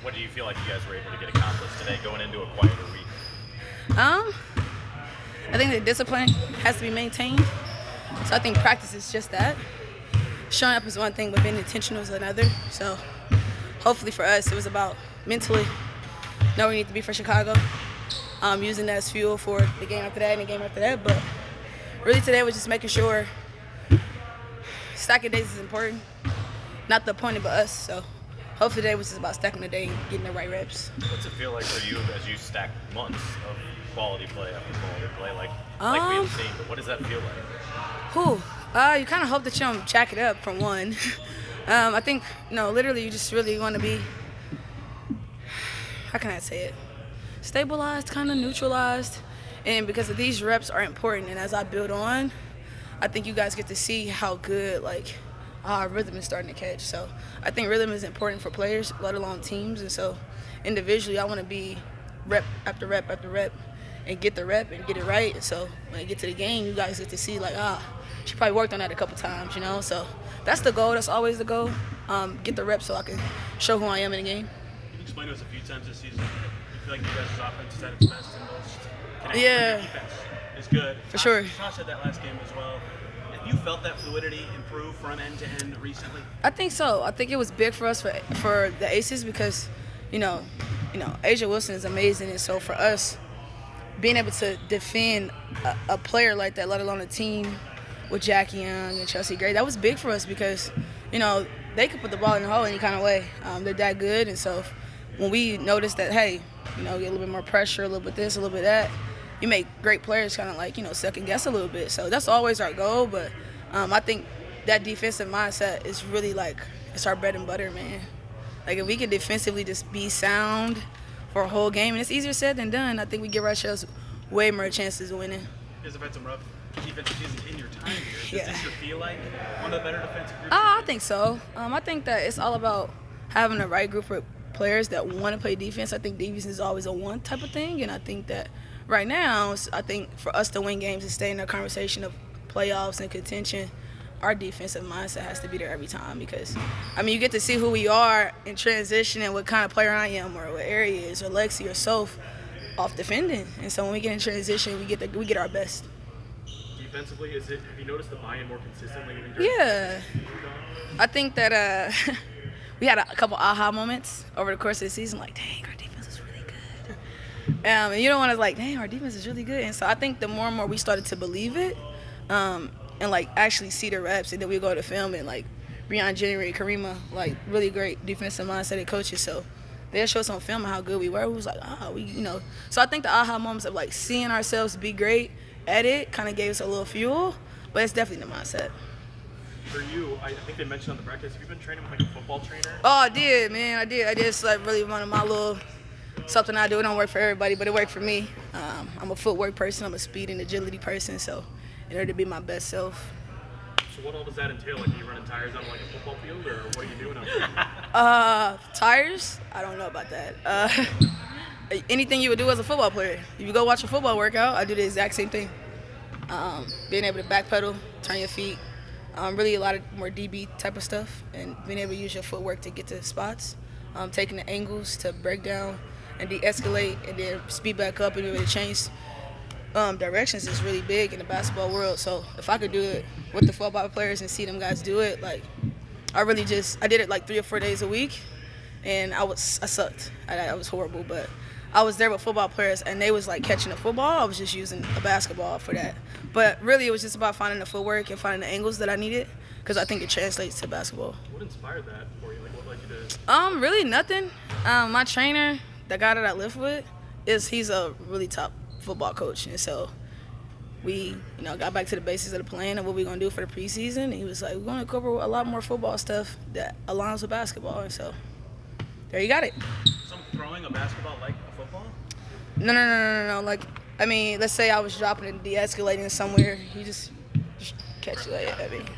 What do you feel like you guys were able to get accomplished today going into a quieter week? I think the discipline has to be maintained. So I think practice is just that. Showing up is one thing, but being intentional is another. So hopefully for us, it was about mentally know where we need to be for Chicago, using that as fuel for the game after that and the game after that. But really today was just making sure stacking days is important, not the opponent but us. So hopefully today was just about stacking the day and getting the right reps. What's it feel like for you as you stack months of quality play after quality play, like we've seen? But what does that feel like? You kind of hope that you don't jack it up from one. I think, literally you just really want to be, how can I say it, stabilized, kind of neutralized. And because of these reps are important, and as I build on, I think you guys get to see how good, our rhythm is starting to catch. So I think rhythm is important for players, let alone teams. And so individually, I want to be rep after rep after rep and get the rep and get it right. And so when I get to the game, you guys get to see, she probably worked on that a couple times, So that's the goal. That's always the goal. Get the reps so I can show who I am in the game. Can you explain to us a few times this season, you feel like you guys' offense is at its best and most connected? Yeah. Your defense is good. For sure. Tosh said that last game as well. Have you felt that fluidity improve from end to end recently? I think so. I think it was big for us for the Aces because, Asia Wilson is amazing, and so for us, being able to defend a player like that, let alone a team with Jackie Young and Chelsea Gray, that was big for us because, they could put the ball in the hole any kind of way. They're that good, and so when we noticed that, hey, get a little bit more pressure, a little bit this, a little bit that, you make great players kind of second guess a little bit. So that's always our goal, but I think that defensive mindset is really it's our bread and butter, man. If we can defensively just be sound for a whole game, and it's easier said than done, I think we give ourselves way more chances of winning. You guys have had some rough defensive seasons in your time here. Yeah. Does this feel like one of the better defensive groups? I think so. I think that it's all about having the right group of players that want to play defense. I think defense is always a one type of thing, and I think that right now, I think for us to win games and stay in the conversation of playoffs and contention, our defensive mindset has to be there every time because, you get to see who we are in transition and what kind of player I am or what Aries or Lexi or Soph off defending. And so when we get in transition, we get our best. Defensively, have you noticed the buy-in more consistently? Yeah. I think that we had a couple aha moments over the course of the season, dang, our defense is really good. And you don't want to dang, our defense is really good. And so I think the more and more we started to believe it, and actually see the reps, and then we go to film and Breon January, Karima, really great defensive mindset coaches. So they'll show us on film how good we were. It was So I think the aha moments of seeing ourselves be great at it kind of gave us a little fuel, but it's definitely the mindset. For you, I think they mentioned on the practice, have you been training with a football trainer? Oh, I did, man. I did. It's really one of my little something I do. It don't work for everybody, but it worked for me. I'm a footwork person. I'm a speed and agility person. So in order to be my best self. So what all does that entail? Are you running tires on a football field, or what are you doing out there? Tires? I don't know about that. Anything you would do as a football player. If you go watch a football workout, I do the exact same thing. Being able to backpedal, turn your feet, really a lot of more DB type of stuff, and being able to use your footwork to get to spots, taking the angles to break down and de-escalate and then speed back up and be able to change directions is really big in the basketball world. So if I could do it with the football players and see them guys do it, I did it 3 or 4 days a week, and I sucked. I was horrible, but I was there with football players, and they was catching the football. I was just using a basketball for that. But really, it was just about finding the footwork and finding the angles that I needed, because I think it translates to basketball. What inspired that for you? What led you to? Really nothing. My trainer, the guy that I live with, he's a really top football coach, and so we, got back to the basics of the plan of what we're gonna do for the preseason. And he was like, "We're gonna cover a lot more football stuff that aligns with basketball," and so there you got it. Some throwing a basketball like a football? No. Let's say I was dropping and de-escalating somewhere. You just catch it.